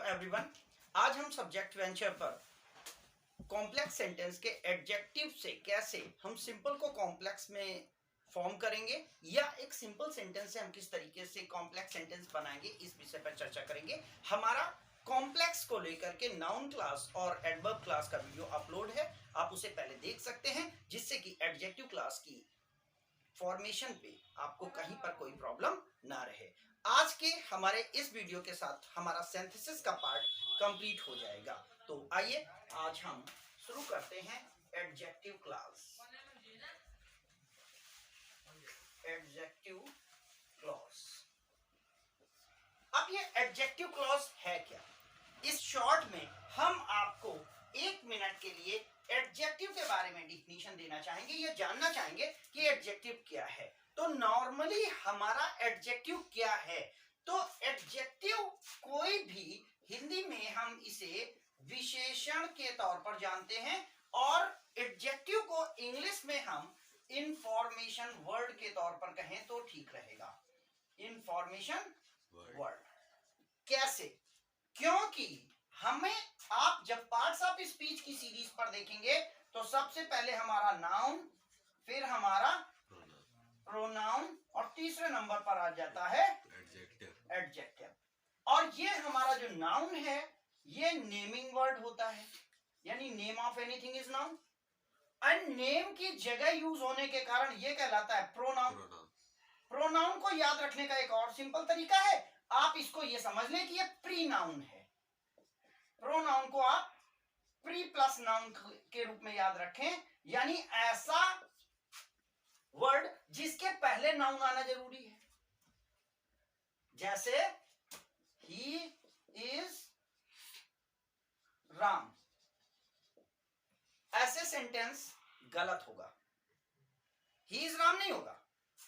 Everyone, आज हम subject venture पर कॉम्प्लेक्स सेंटेंस के एडजेक्टिव से कैसे हम सिंपल को कॉम्प्लेक्स में फॉर्म करेंगे या एक सिंपल सेंटेंस से हम किस तरीके से कॉम्प्लेक्स सेंटेंस बनाएंगे, इस विषय पर चर्चा करेंगे। हमारा कॉम्प्लेक्स को लेकर के नाउन क्लास और एडवर्ब क्लास का वीडियो अपलोड है, आप उसे पहले देख सकते हैं, जिससे कि एडजेक्टिव क्लास की फॉर्मेशन पे आपको कहीं पर कोई प्रॉब्लम ना रहे। आज के हमारे इस वीडियो के साथ हमारा सिंथेसिस का पार्ट कंप्लीट हो जाएगा। तो आइए आज हम शुरू करते हैं एडजेक्टिव क्लास। Adjective clause. अब ये एडजेक्टिव क्लॉज है क्या? इस शॉर्ट में हम आपको 1 मिनट के लिए एडजेक्टिव के बारे में डिफिनीशन देना चाहेंगे, या जानना चाहेंगे कि एडजेक्टिव क्या है। तो नॉर्मली हमारा एडजेक्टिव क्या है? तो एडजेक्टिव कोई भी, हिंदी में हम इसे विशेषण के तौर पर जानते हैं, और एडजेक्टिव को इंग्लिश में हम इंफॉर्मेशन वर्ड के तौर पर कहें तो ठीक रहेगा। Information word. कैसे? क्योंकि हमें, आप जब पार्ट्स ऑफ स्पीच की सीरीज पर देखेंगे तो सबसे पहले हमारा नाउन, फिर हमारा प्रोनाउन, और तीसरे नंबर पर आ जाता है एडजेक्टिव। और ये हमारा जो नाउन है ये नेमिंग वर्ड होता है, यानी name of anything is noun, and name की जगह यूज होने के कारण ये कहलाता है प्रोनाउन। प्रोनाउन को याद रखने का एक और सिंपल तरीका है, आप इसको ये समझ लें कि ये प्री नाउन है। प्रोनाउन को आप प्री प्लस नाउन के रूप में याद रखें, यानी ऐसा वर्ड जिसके पहले नाउन आना जरूरी है। जैसे ही इज राम, ऐसे सेंटेंस गलत होगा, ही इज राम नहीं होगा,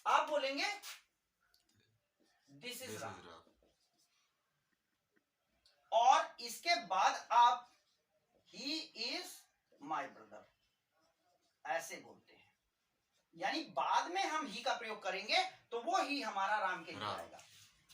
आप बोलेंगे दिस इज राम। और इसके बाद आप ही इज माई ब्रदर ऐसे बोलते हैं, यानी बाद में हम ही का प्रयोग करेंगे तो वो ही हमारा राम के लिए आएगा।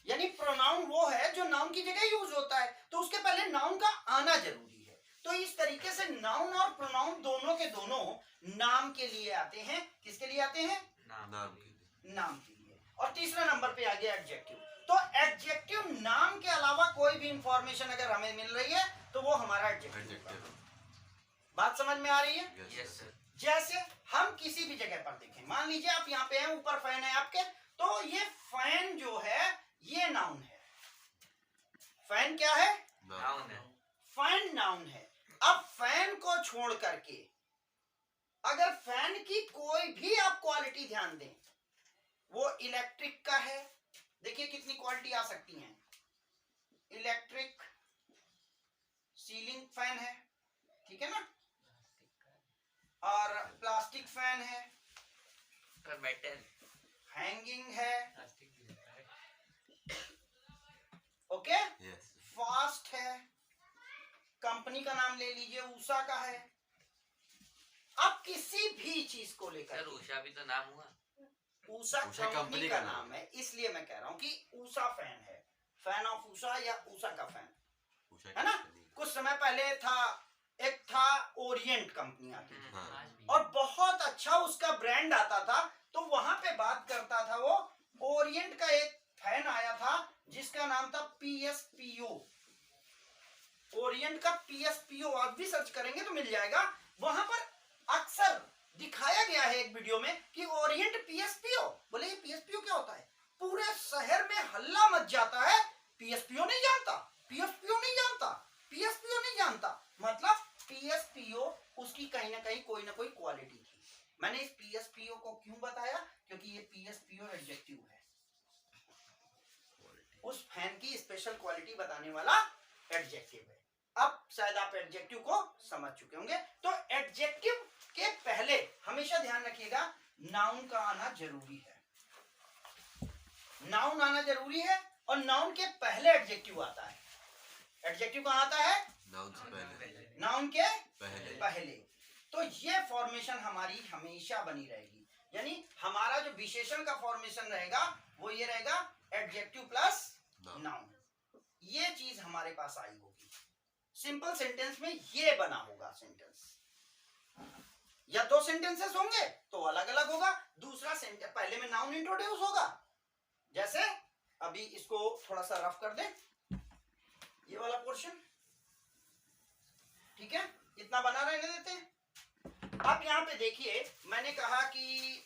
यानी प्रोनाउन वो है जो नाउन की जगह यूज होता है, तो उसके पहले नाउन का आना जरूरी है। तो इस तरीके से नाउन और प्रोनाउन दोनों के दोनों नाम के लिए आते हैं। किसके लिए आते हैं? नाम के लिए। और तीसरा नंबर पे आ गया एडजेक्टिव। तो एडजेक्टिव, नाम के अलावा कोई भी इंफॉर्मेशन अगर हमें मिल रही है तो वो हमारा एडजेक्टिव। बात समझ में आ रही है? Yes sir. जैसे हम किसी भी जगह पर देखें, मान लीजिए आप यहाँ पे हैं, ऊपर फैन है आपके, तो ये फैन जो है ये नाउन है। फैन क्या है? नाउन है। फैन नाउन है। अब फैन को छोड़ करके अगर फैन की कोई भी आप क्वालिटी ध्यान दें, वो इलेक्ट्रिक का है, देखिए कितनी क्वालिटी आ सकती हैं। इलेक्ट्रिक सीलिंग फैन है, ठीक है ना, और प्लास्टिक फैन है, मेटल हैंगिंग है, ओके, फास्ट है, कंपनी का नाम ले लीजिए, उषा का है। अब किसी भी चीज को लेकर, सर उषा भी तो नाम हुआ। उषा कंपनी का नाम है, इसलिए मैं कह रहा हूं कि उषा फैन है, फैन ऑफ उषा या उषा का फैन, है ना। कुछ समय पहले एक था ओरिएंट कंपनी आती थी, और बहुत अच्छा उसका ब्रांड आता था, तो वहां पे बात करता था वो। ओरिएंट का एक फैन आया था जिसका नाम था PSPO। ओरिएंट का PSPO आप भी सर्च करेंगे तो मिल जाएगा। वहां पर अक्सर दिखाया गया है एक वीडियो में कि ओरिएंट PSPO। बोले ये PSPO क्या होता है? पूरे शहर में हल्ला मच जाता है, PSPO नहीं जानता, PSPO नहीं जानता, PSPO नहीं जानता। मतलब PSPO उसकी कहीं ना कहीं कोई ना कोई क्वालिटी थी। मैंने इस PSPO को क्यों बताया? क्योंकि ये PSPO एडजेक्टिव है, उस फैन की स्पेशल क्वालिटी बताने वाला एडजेक्टिव है। अब शायद आप एडजेक्टिव को समझ चुके होंगे। तो एडजेक्टिव के पहले हमेशा ध्यान रखिएगा, नाउन का आना जरूरी है। नाउन आना जरूरी है, और नाउन के पहले एडजेक्टिव आता है। एडजेक्टिव कहाँ आता है? नाउन से पहले। नाउन के पहले। तो ये फॉर्मेशन हमारी हमेशा बनी रहेगी, यानी हमारा जो विशेषण का फॉर्मेशन रहेगा वो ये रहेगा, एडजेक्टिव प्लस नाउन। ये चीज हमारे पास आई होगी। सिंपल सेंटेंस में ये बना होगा सेंटेंस, या दो सेंटेंसेस होंगे तो अलग अलग होगा। दूसरा सेंटेंस पहले में नाउन इंट्रोड्यूस होगा, जैसे अभी इसको थोड़ा सा रफ कर दे, ये वाला पोर्शन, ठीक है, इतना बना रहने देते हैं। अब यहां पे देखिए, मैंने कहा कि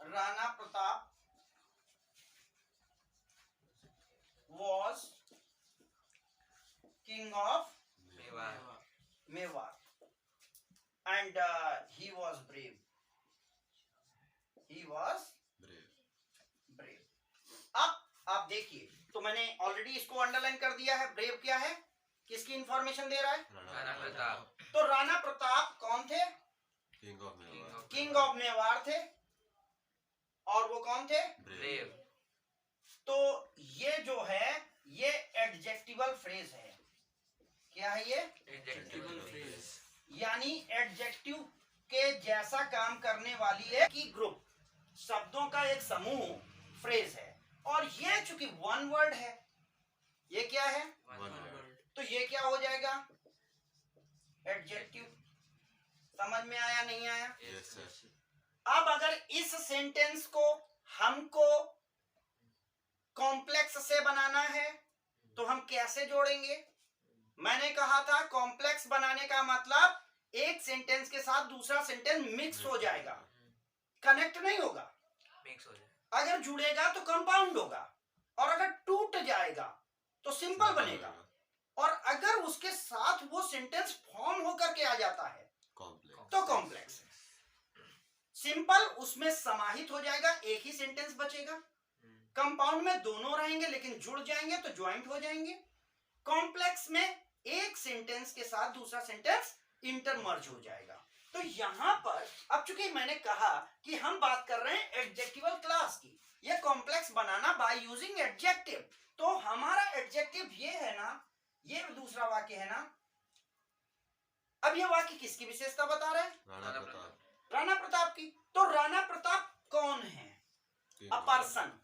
Rana Pratap was king of Mewar and he was brave. He was brave. अब आप देखिए, तो मैंने ऑलरेडी इसको अंडरलाइन कर दिया है। ब्रेव क्या है, किसकी इंफॉर्मेशन दे रहा है? राणा प्रताप। तो राणा प्रताप कौन थे? किंग ऑफ मेवाड़ थे। और वो कौन थे? ब्रेव। तो ये जो है ये एडजेक्टिवल फ्रेज है। क्या है ये? Adjectival phrase. यानी एडजेक्टिव के जैसा काम करने वाली है कि ग्रुप, शब्दों का एक समूह फ्रेज है। और ये चूंकि वन वर्ड है, ये क्या है? तो ये क्या हो जाएगा? एडजेक्टिव। समझ में आया नहीं आया? Yes, sir. अब अगर इस सेंटेंस को हमको कॉम्प्लेक्स से बनाना है तो हम कैसे जोड़ेंगे? मैंने कहा था कॉम्प्लेक्स बनाने का मतलब एक सेंटेंस के साथ दूसरा सेंटेंस मिक्स हो जाएगा, कनेक्ट नहीं होगा। मिक्स हो जाए। अगर जुड़ेगा तो कंपाउंड होगा, और अगर टूट जाएगा तो सिंपल बनेगा। और अगर उसके साथ वो सेंटेंस फॉर्म होकर के आ जाता है तो कॉम्प्लेक्स। सिंपल उसमें समाहित हो जाएगा, एक ही सेंटेंस बचेगा। कंपाउंड में दोनों रहेंगे लेकिन जुड़ जाएंगे तो ज्वाइंट हो जाएंगे। कॉम्प्लेक्स में एक सेंटेंस के साथ दूसरा सेंटेंस इंटरमर्ज हो जाएगा। तो यहां पर अब चूंकि मैंने कहा कि हम बात कर रहे हैं एडजेक्टिवल क्लास की, ये complex banana by using adjective. तो हमारा एडजेक्टिव ये है ना, ये दूसरा वाक्य है ना। अब ये वाक्य किसकी विशेषता बता रहा है? राणा प्रताप की। तो राणा प्रताप कौन है? A person.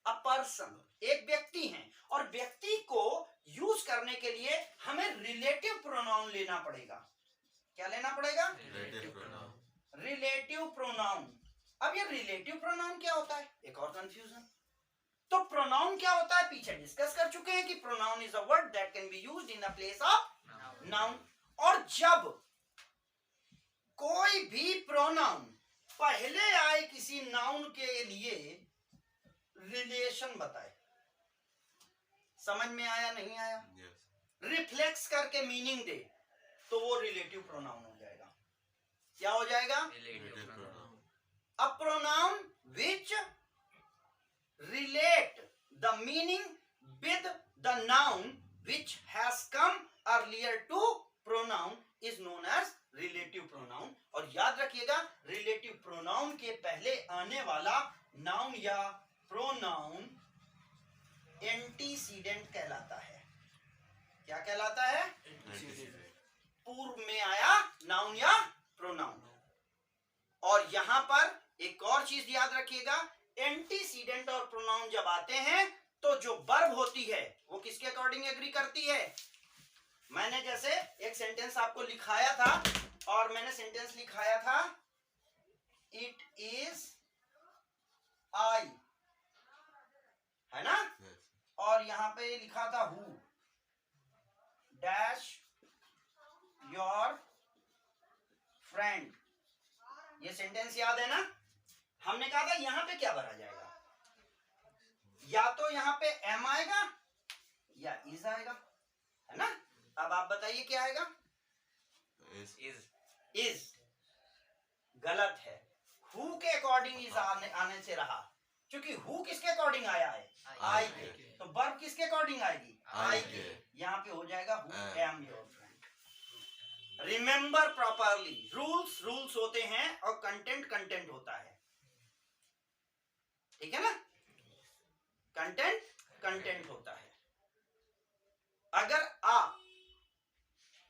अ पर्सन एक व्यक्ति है, और व्यक्ति को यूज करने के लिए हमें रिलेटिव प्रोनाउन लेना पड़ेगा। क्या लेना पड़ेगा? Relative pronoun. अब ये रिलेटिव प्रोनाउन क्या होता है? एक और कंफ्यूजन। तो प्रोनाउन क्या होता है पीछे डिस्कस कर चुके हैं कि pronoun is a word that can be used in the place of noun. और जब कोई भी प्रोनाउन पहले आए किसी नाउन के लिए रिलेशन बताए, समझ में आया नहीं आया? रिफ्लेक्स करके मीनिंग दे तो वो रिलेटिव प्रोनाउन हो जाएगा। क्या हो जाएगा? A pronoun which relate the meaning with the noun which has come earlier to pronoun is known as relative pronoun. और याद रखिएगा, रिलेटिव प्रोनाउन के पहले आने वाला नाउन या प्रोनाउन एंटीसीडेंट कहलाता है। क्या कहलाता है? पूर्व में आया नाउन या प्रोनाउन। और यहां पर एक और चीज याद रखिएगा, एंटीसीडेंट और प्रोनाउन जब आते हैं तो जो वर्ब होती है वो किसके अकॉर्डिंग एग्री करती है? मैंने जैसे एक सेंटेंस आपको लिखाया था, और मैंने सेंटेंस लिखाया था इट इज आई, है ना? और यहां पे लिखा था हु डैश योर फ्रेंड। ये सेंटेंस याद है ना? हमने कहा था यहां पे क्या भरा जाएगा? या तो यहां पे एम आएगा या इज आएगा, है ना? अब आप बताइए क्या आएगा? इज गलत है। हु के अकॉर्डिंग इज आने से रहा, क्योंकि हु किसके अकॉर्डिंग आया है? आई के। तो वर्ब किसके अकॉर्डिंग आएगी? आई के। यहाँ पे हो जाएगा who am your friend. Remember properly, rules rules होते हैं और कंटेंट कंटेंट होता है। ठीक है ना? कंटेंट कंटेंट होता है। अगर आप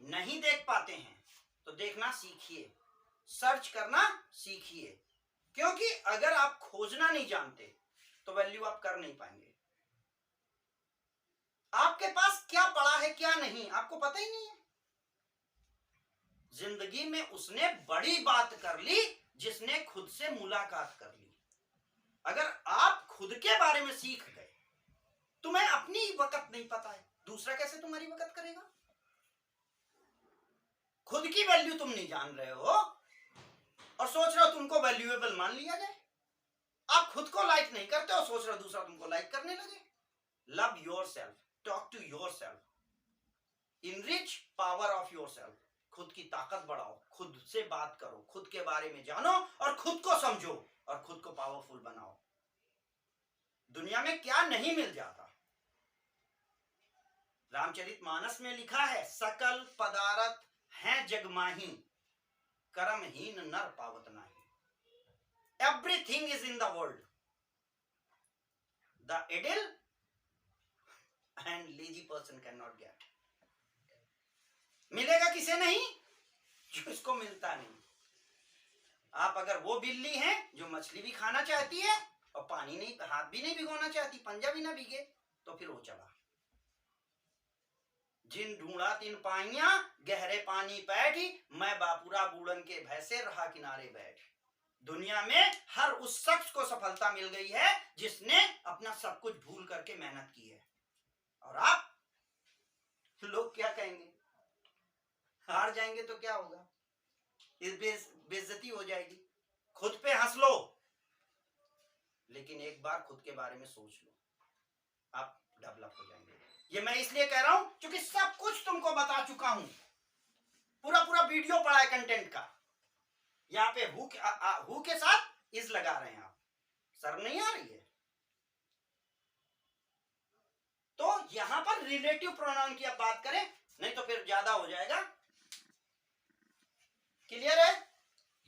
नहीं देख पाते हैं तो देखना सीखिए, सर्च करना सीखिए, क्योंकि अगर आप खोजना नहीं जानते तो वैल्यू आप कर नहीं पाएंगे। आपके पास क्या पड़ा है क्या नहीं आपको पता ही नहीं है। जिंदगी में उसने बड़ी बात कर ली जिसने खुद से मुलाकात कर ली। अगर आप खुद के बारे में सीख गए, तुम्हें अपनी वक्त नहीं पता है, दूसरा कैसे तुम्हारी वक्त करेगा। खुद की वैल्यू तुम नहीं जान रहे हो और सोच रहे हो तुमको वैल्यूएबल मान लिया जाए। आप खुद को लाइक नहीं करते हो, सोच रहे हो दूसरा तुमको लाइक करने लगे। Love yourself, talk to yourself, enrich power of yourself. खुद की ताकत बढ़ाओ, खुद से बात करो, खुद के बारे में जानो और खुद को समझो और खुद को पावरफुल बनाओ। दुनिया में क्या नहीं मिल जाता। रामचरितमानस में लिखा है, सकल पदार्थ हैं जगमाही, कर्महीन नर पावत नाही। Everything is in the world, the idle and lazy person can not get. मिलेगा किसे नहीं, जो इसको मिलता नहीं। आप अगर वो बिल्ली हैं जो मछली भी खाना चाहती है और पानी नहीं, हाथ भी नहीं भिगोना चाहती, पंजा भी ना भीगे, तो फिर वो चला। जिन ढूंढा तिन पाइया, गहरे पानी बैठी, मैं बापुरा बूढ़न के भय से रहा किनारे बैठ। दुनिया में हर उस शख्स को सफलता मिल गई है जिसने अपना सब कुछ भूल करके मेहनत की है। और आप लोग क्या कहेंगे, हार जाएंगे तो क्या होगा, बेइज्जती हो जाएगी। खुद पे हंस लो, लेकिन एक बार खुद के बारे में सोच लो, आप डेवलप हो जाएंगे। ये मैं इसलिए कह रहा हूं क्योंकि सब कुछ तुमको बता चुका हूं, पूरा पूरा वीडियो पड़ा है कंटेंट का। यहाँ पे हु के साथ इज लगा रहे हैं आप, शर्म नहीं आ रही है। तो यहां पर रिलेटिव प्रोनाउन की अब बात करें, नहीं तो फिर ज्यादा हो जाएगा। क्लियर है?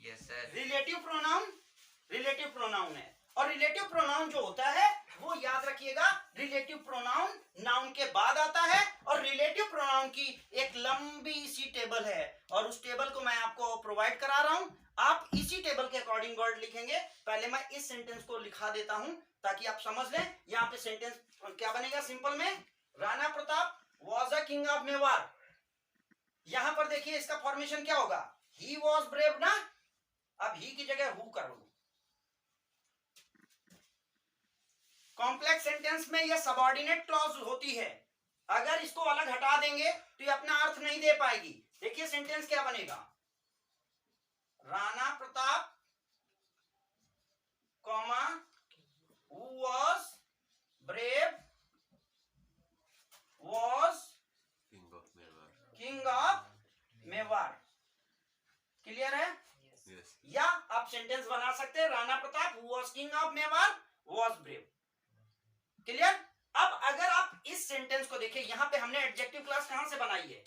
Yes sir. रिलेटिव प्रोनाउन है, और रिलेटिव प्रोनाउन जो होता है वो याद रखिएगा, रिलेटिव प्रोनाउन नाउन के बाद आता है। और रिलेटिव प्रोनाउन की एक लंबी सी टेबल है और उस टेबल को मैं आपको प्रोवाइड करा रहा हूं। आप इसी टेबल के अकॉर्डिंग वर्ड लिखेंगे। पहले मैं इस सेंटेंस को लिखा देता हूं ताकि आप समझ लें। यहाँ पे सेंटेंस क्या बनेगा सिंपल में, Rana Pratap was a king of Mewar. यहां पर देखिए इसका फॉर्मेशन क्या होगा, ही वॉज ब्रेव ना, अब ही की जगह हु कर दो। कॉम्प्लेक्स सेंटेंस में यह सबऑर्डिनेट क्लॉज होती है, अगर इसको अलग हटा देंगे तो ये अपना अर्थ नहीं दे पाएगी। देखिए सेंटेंस क्या बनेगा, Rana Pratap comma who was brave was king of Mewar. Clear है? Yes. या आप सेंटेंस बना सकते हैं, Rana Pratap who was king of Mewar was brave. Clear? अब अगर आप इस सेंटेंस को देखें, यहां पे हमने एडजेक्टिव क्लास कहां से बनाई है,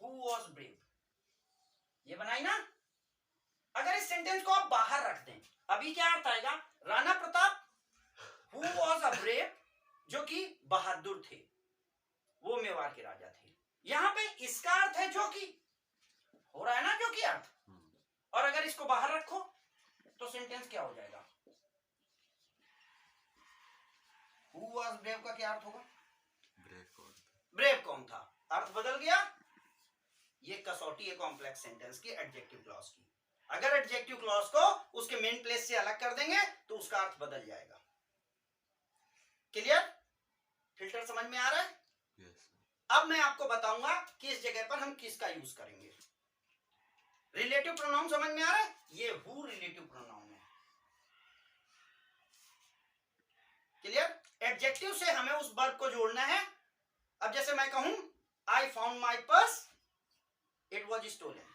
हु वॉज ब्रेव, ये बनाई ना। अगर इस सेंटेंस को आप बाहर रख दें, अभी क्या अर्थ आएगा, Rana Pratap who was a brave, जो कि बहादुर थे, वो मेवाड़ के राजा थे। यहां पे इसका अर्थ है जो कि, हो रहा है ना जो कि अर्थ। और अगर इसको बाहर रखो तो सेंटेंस क्या हो जाएगा, हु वॉज ब्रेव का क्या अर्थ होगा, ब्रेव कौन था, अर्थ बदल गया। ये कसौटी है कॉम्प्लेक्स सेंटेंस की एडजेक्टिव क्लॉज की। अगर एडजेक्टिव क्लॉज को उसके मेन प्लेस से अलग कर देंगे तो उसका अर्थ बदल जाएगा। क्लियर? फिल्टर समझ में आ रहा है? Yes. अब मैं आपको बताऊंगा कि इस जगह पर हम किसका यूज करेंगे। रिलेटिव प्रोनाउन समझ में आ रहा है, ये हु रिलेटिव प्रोनाउन है। क्लियर? एडजेक्टिव से हमें उस वर्ब को जोड़ना है। अब जैसे मैं कहूं I found my purse, it was stolen.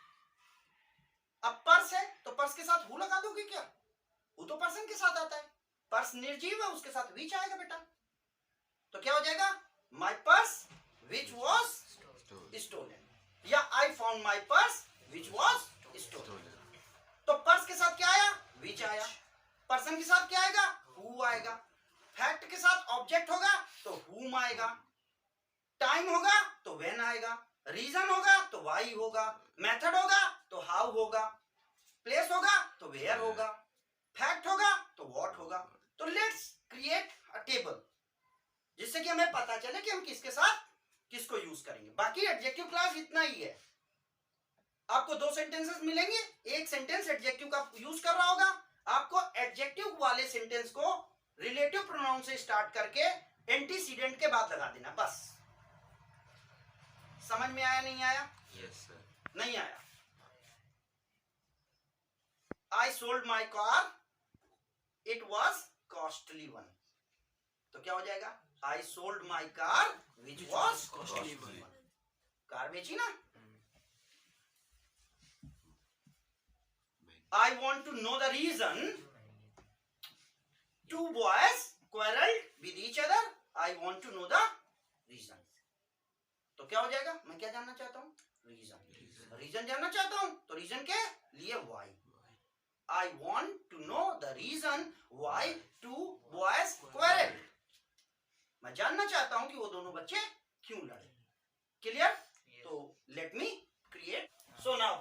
अब पर्स है तो पर्स के साथ हु लगा दोगे क्या, हु तो पर्सन के साथ आता है, पर्स निर्जीव है उसके साथ विच आएगा बेटा, तो क्या हो जाएगा, my purse which was stolen, या I found my purse which was stolen. तो पर्स के साथ क्या आया, विच आया, पर्सन के साथ क्या आएगा, हु आएगा, फैक्ट के साथ ऑब्जेक्ट होगा तो हुम आएगा, टाइम होगा तो व्हेन आएगा, रीजन होगा तो वाई होगा, मेथड होगा तो हाउ होगा, प्लेस होगा तो वेयर होगा, फैक्ट होगा तो व्हाट होगा। तो लेट्स क्रिएट अ टेबल जिससे कि हमें पता चले कि हम किसके साथ किसको यूज करेंगे। बाकी एडजेक्टिव क्लास इतना ही है। आपको 2 सेंटेंसेस मिलेंगे, एक सेंटेंस एडजेक्टिव का यूज कर रहा होगा, आपको एडजेक्टिव वाले सेंटेंस को रिलेटिव प्रोनाउन से स्टार्ट करके एंटीसीडेंट के बाद लगा देना, बस। समझ में आया नहीं आया? Yes sir. नहीं आया। I sold my car, it was costly one. तो क्या हो जाएगा? I sold my car which was costly Costly. One. Car बेची ना। I want to know the reason two boys quarreled with each other. I want to know the reason. तो क्या हो जाएगा? मैं क्या जानना चाहता हूँ? रीजन। रीजन जानना चाहता हूँ, तो रीजन के लिए why. I want to know the reason why two boys quarreled. मैं जानना चाहता हूँ कि वो दोनों बच्चे क्यों लड़े। क्लियर? तो let me create. So now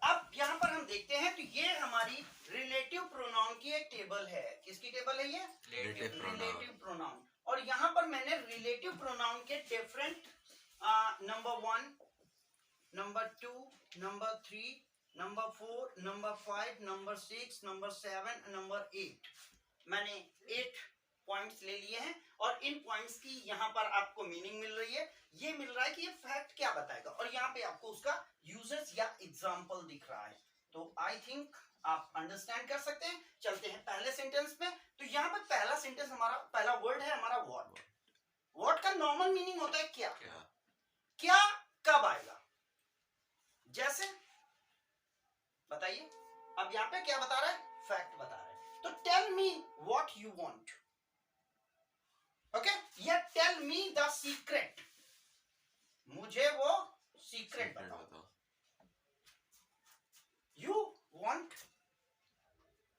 अब यहां पर हम देखते हैं, तो ये हमारी रिलेटिव प्रोनाउन की एक टेबल है। किसकी टेबल है ये? Relative pronoun. Relative pronoun. और यहां पर मैंने रिलेटिव प्रोनाउन के different number 1, number 2, number 3, number 4, number 5, number 6, number 7, number 8, मैंने 8 पॉइंट्स ले लिए हैं। और इन पॉइंट्स की यहाँ पर आपको मीनिंग मिल रही है। ये मिल रहा है कि ये फैक्ट क्या बताएगा, और यहाँ पे आपको उसका यूजेस या एग्जाम्पल दिख रहा है। तो आई थिंक आप अंडरस्टैंड कर सकते हैं। चलते हैं पहले सेंटेंस में। तो यहाँ पर पहला सेंटेंस हमारा, पहला वर्ड है हमारा व्हाट। व्हाट का नॉर्मल मीनिंग होता है क्या। क्या? क्या कब आएगा? जैसे बताइए। अब यहाँ पे क्या बता रहा है? फैक्ट बता रहा है। तो tell me what you want. Okay, या टेल मी द सीक्रेट। मुझे वो सीक्रेट बताओ। You want.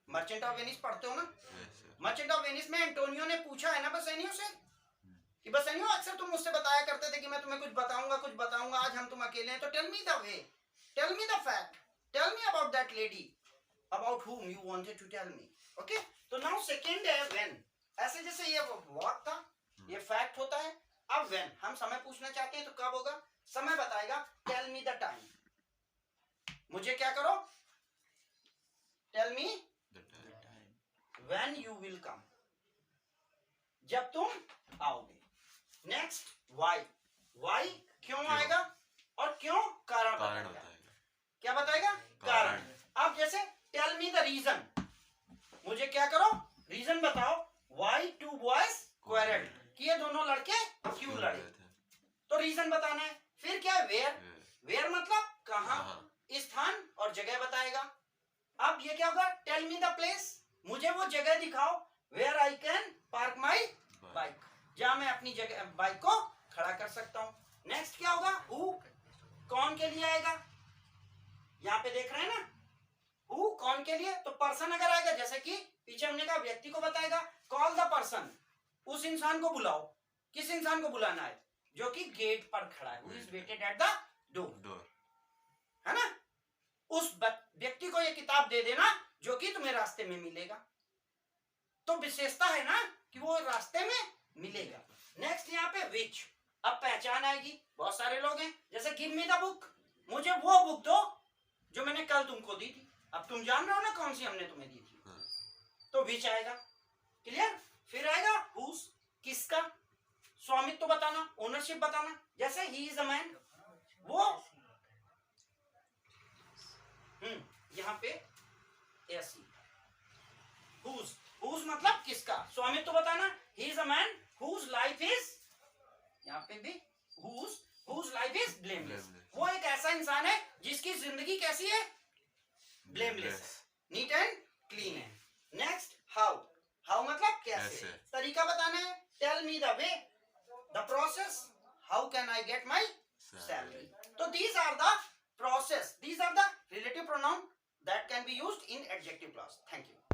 Merchant of Venice पढ़ते हो ना? Yes sir. Merchant of Venice में एंटोनियो ने पूछा है ना बसेनियो से कि बसेनियो, अक्सर तुम मुझसे बताया करते थे कि मैं तुम्हें कुछ बताऊंगा, आज हम तुम अकेले हैं, तो tell me the way, tell me the fact, tell me about that lady about whom you wanted to tell me. Okay, तो नाउ सेकंड है when। ऐसे जैसे ये व्हाट था, ये फैक्ट होता है। अब when हम समय पूछना चाहते हैं तो कब होगा? समय बताएगा टेल मी द टाइम। मुझे क्या करो? Tell me The time. when you will come, जब तुम आओगे। Next why। why क्यों आएगा, और क्यों कारण कारण बताएगा। बताएगा। क्या बताएगा? कारण। अब जैसे टेल मी द रीजन, मुझे क्या करो? रीजन बताओ। why two boys quarreled, कि ये दोनों लड़के क्यों लड़े, तो रीजन बताना है। फिर क्या है? वेयर। वेयर मतलब कहाँ, स्थान और जगह बताएगा। अब ये क्या होगा? टेल मी द प्लेस, मुझे वो जगह दिखाओ where I can park my bike, जहां मैं अपनी जगह बाइक को खड़ा कर सकता हूँ। नेक्स्ट क्या होगा? हु, कौन के लिए आएगा। यहाँ पे देख रहे हैं ना, हु कौन के लिए, तो पर्सन अगर आएगा, जैसे कि पीछे हमने कहा व्यक्ति को बताएगा। कॉल द पर्सन, उस इंसान को बुलाओ। किस इंसान को बुलाना है? जो कि गेट पर खड़ा है, who is waited at the door, door. है ना। उस व्यक्ति को ये किताब दे देना जो कि तुम्हें रास्ते में मिलेगा। तो विशेषता है ना कि वो रास्ते में मिलेगा। नेक्स्ट यहाँ पे विच, अब पहचान आएगी। बहुत सारे लोग हैं, जैसे गिव मी द बुक, मुझे वो बुक दो जो मैंने कल तुमको दी थी। अब तुम जान रहे हो ना कौन सी हमने तुम्हें दी थी, तो विच आएगा। क्लियर? फिर आएगा हुज, किसका, स्वामित्व बताना, ओनरशिप बताना। जैसे ही इज अ मैन, वो यहाँ पे ऐसी हुज, हुज मतलब किसका, स्वामित्व बताना। He is a man whose life is, यहाँ पे भी हुज लाइफ इज ब्लेमलेस। वो एक ऐसा इंसान है जिसकी जिंदगी कैसी है? ब्लेमलेस है, नीट एंड क्लीन है। नेक्स्ट हाउ, हाउ मतलब कैसे, तरीका बताना है। Tell me the way, the process, how can I get my salary. तो these are the process, these are the relative pronoun that can be used in adjective clause. Thank you.